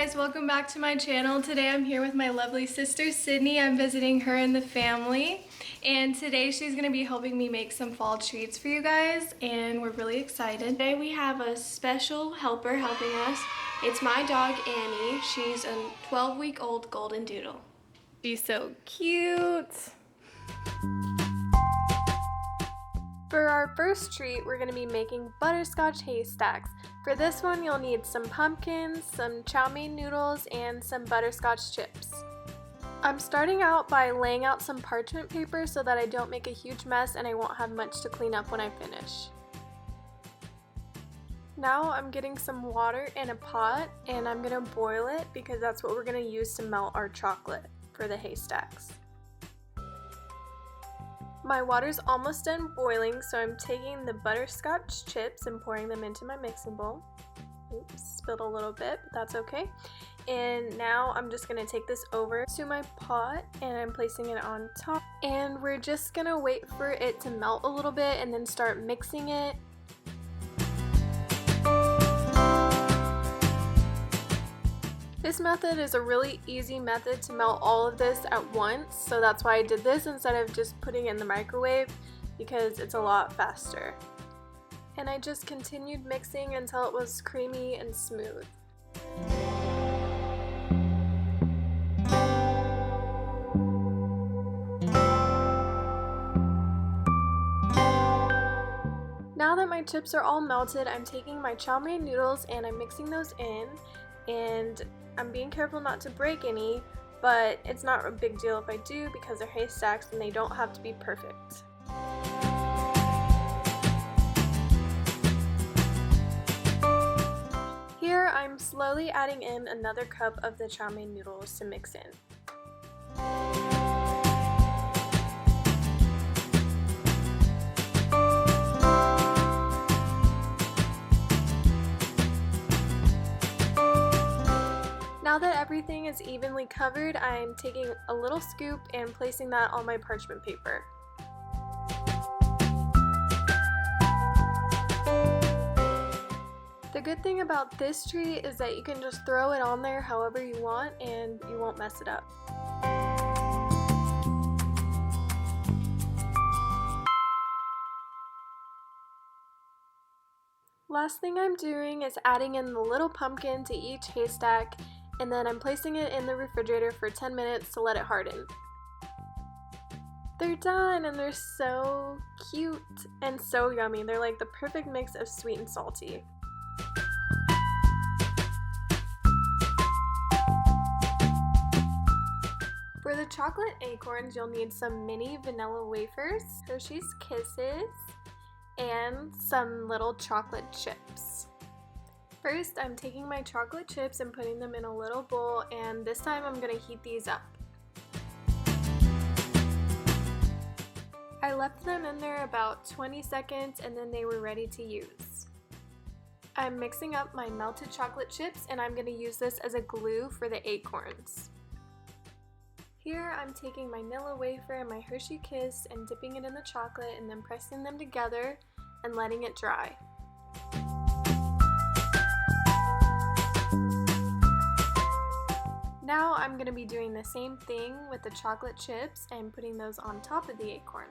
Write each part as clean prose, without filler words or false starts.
guys, welcome back to my channel. Today I'm here with my lovely sister Sydney. I'm visiting her and the family, and today she's going to be helping me make some fall treats for you guys, and we're really excited. Today we have a special helper helping us. It's my dog Annie. She's a 12-week-old golden doodle. She's so cute. For our first treat, we're going to be making Butterscotch Haystacks. For this one, you'll need some pumpkins, some chow mein noodles, and some butterscotch chips. I'm starting out by laying out some parchment paper so that I don't make a huge mess and I won't have much to clean up when I finish. Now I'm getting some water in a pot and I'm going to boil it because that's what we're going to use to melt our chocolate for the haystacks. My water's almost done boiling, so I'm taking the butterscotch chips and pouring them into my mixing bowl. Oops, spilled a little bit, but that's okay. And now I'm just going to take this over to my pot and I'm placing it on top. And we're just going to wait for it to melt a little bit and then start mixing it. This method is a really easy method to melt all of this at once, so that's why I did this instead of just putting it in the microwave, because it's a lot faster. And I just continued mixing until it was creamy and smooth. Now that my chips are all melted, I'm taking my chow mein noodles and I'm mixing those in, and I'm being careful not to break any, but it's not a big deal if I do because they're haystacks and they don't have to be perfect. Here I'm slowly adding in another cup of the chow mein noodles to mix in. Now that everything is evenly covered, I'm taking a little scoop and placing that on my parchment paper. The good thing about this treat is that you can just throw it on there however you want and you won't mess it up. Last thing I'm doing is adding in the little pumpkin to each haystack, and then I'm placing it in the refrigerator for 10 minutes to let it harden. They're done and they're so cute and so yummy. They're like the perfect mix of sweet and salty. For the chocolate acorns, you'll need some mini vanilla wafers, Hershey Kisses, and some little chocolate chips. First, I'm taking my chocolate chips and putting them in a little bowl, and this time I'm going to heat these up. I left them in there about 20 seconds and then they were ready to use. I'm mixing up my melted chocolate chips and I'm going to use this as a glue for the acorns. Here I'm taking my nilla wafer and my Hershey Kiss and dipping it in the chocolate and then pressing them together and letting it dry. Now I'm going to be doing the same thing with the chocolate chips and putting those on top of the acorn.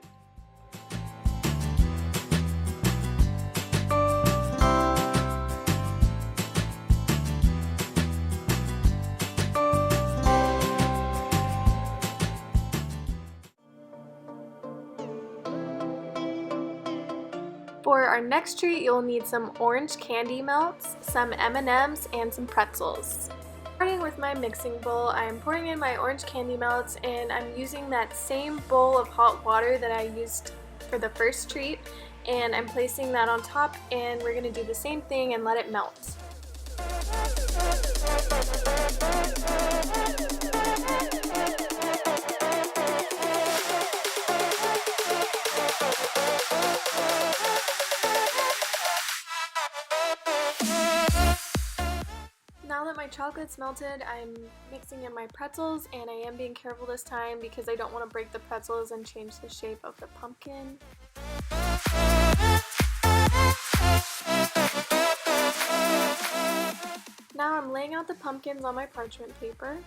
For our next treat, you'll need some orange candy melts, some M&Ms, and some pretzels. Starting with my mixing bowl, I'm pouring in my orange candy melts and I'm using that same bowl of hot water that I used for the first treat, and I'm placing that on top, and we're going to do the same thing and let it melt. Now that my chocolate's melted, I'm mixing in my pretzels, and I am being careful this time because I don't want to break the pretzels and change the shape of the pumpkin. Now I'm laying out the pumpkins on my parchment paper.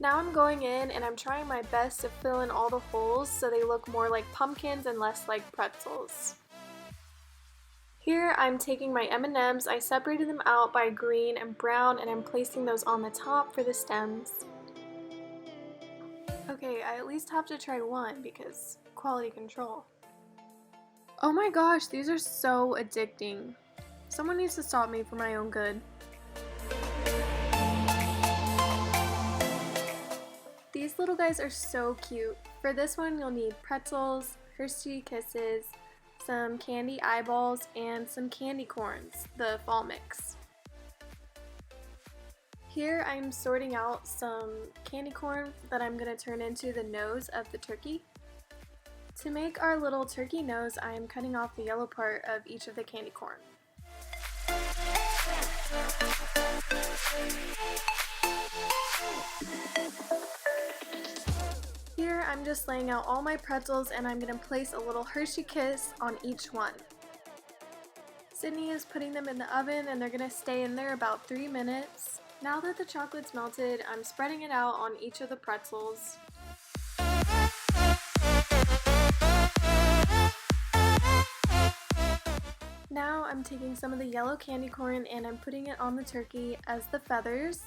Now I'm going in and I'm trying my best to fill in all the holes so they look more like pumpkins and less like pretzels. Here I'm taking my M&Ms, I separated them out by green and brown, and I'm placing those on the top for the stems. Okay, I at least have to try one because quality control. Oh my gosh, these are so addicting. Someone needs to stop me for my own good. These little guys are so cute. For this one, you'll need pretzels, Hershey Kisses, some candy eyeballs, and some candy corns, the fall mix. Here I'm sorting out some candy corn that I'm going to turn into the nose of the turkey. To make our little turkey nose, I'm cutting off the yellow part of each of the candy corn. Here I'm just laying out all my pretzels and I'm going to place a little Hershey Kiss on each one. Sydney is putting them in the oven and they're going to stay in there about 3 minutes. Now that the chocolate's melted, I'm spreading it out on each of the pretzels. Now I'm taking some of the yellow candy corn and I'm putting it on the turkey as the feathers.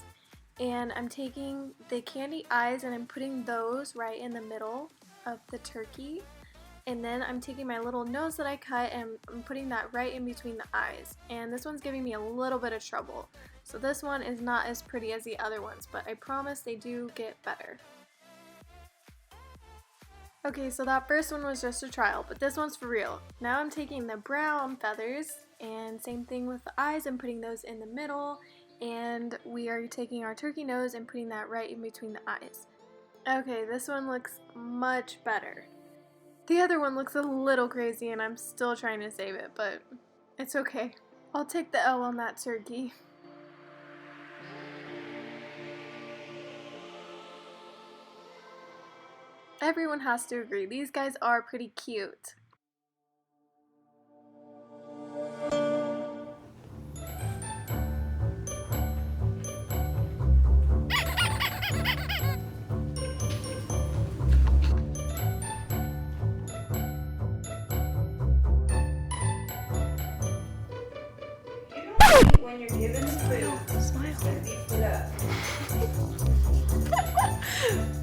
And I'm taking the candy eyes and I'm putting those right in the middle of the turkey. And then I'm taking my little nose that I cut and I'm putting that right in between the eyes. And this one's giving me a little bit of trouble. So this one is not as pretty as the other ones, but I promise they do get better. Okay, so that first one was just a trial, but this one's for real. Now I'm taking the brown feathers and same thing with the eyes and putting those in the middle. And we are taking our turkey nose and putting that right in between the eyes. Okay, this one looks much better. The other one looks a little crazy and I'm still trying to save it, but it's okay. I'll take the L on that turkey. Everyone has to agree, these guys are pretty cute. When you're given food, Smile. put up.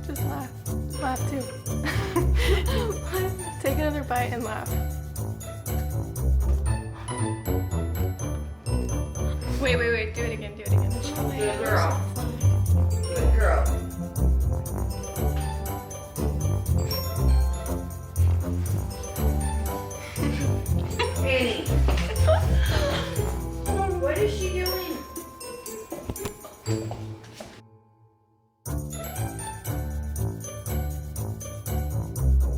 Just laugh. Just laugh too. Take another bite and laugh. Wait. Do it again. Good girl. Good girl. Penny.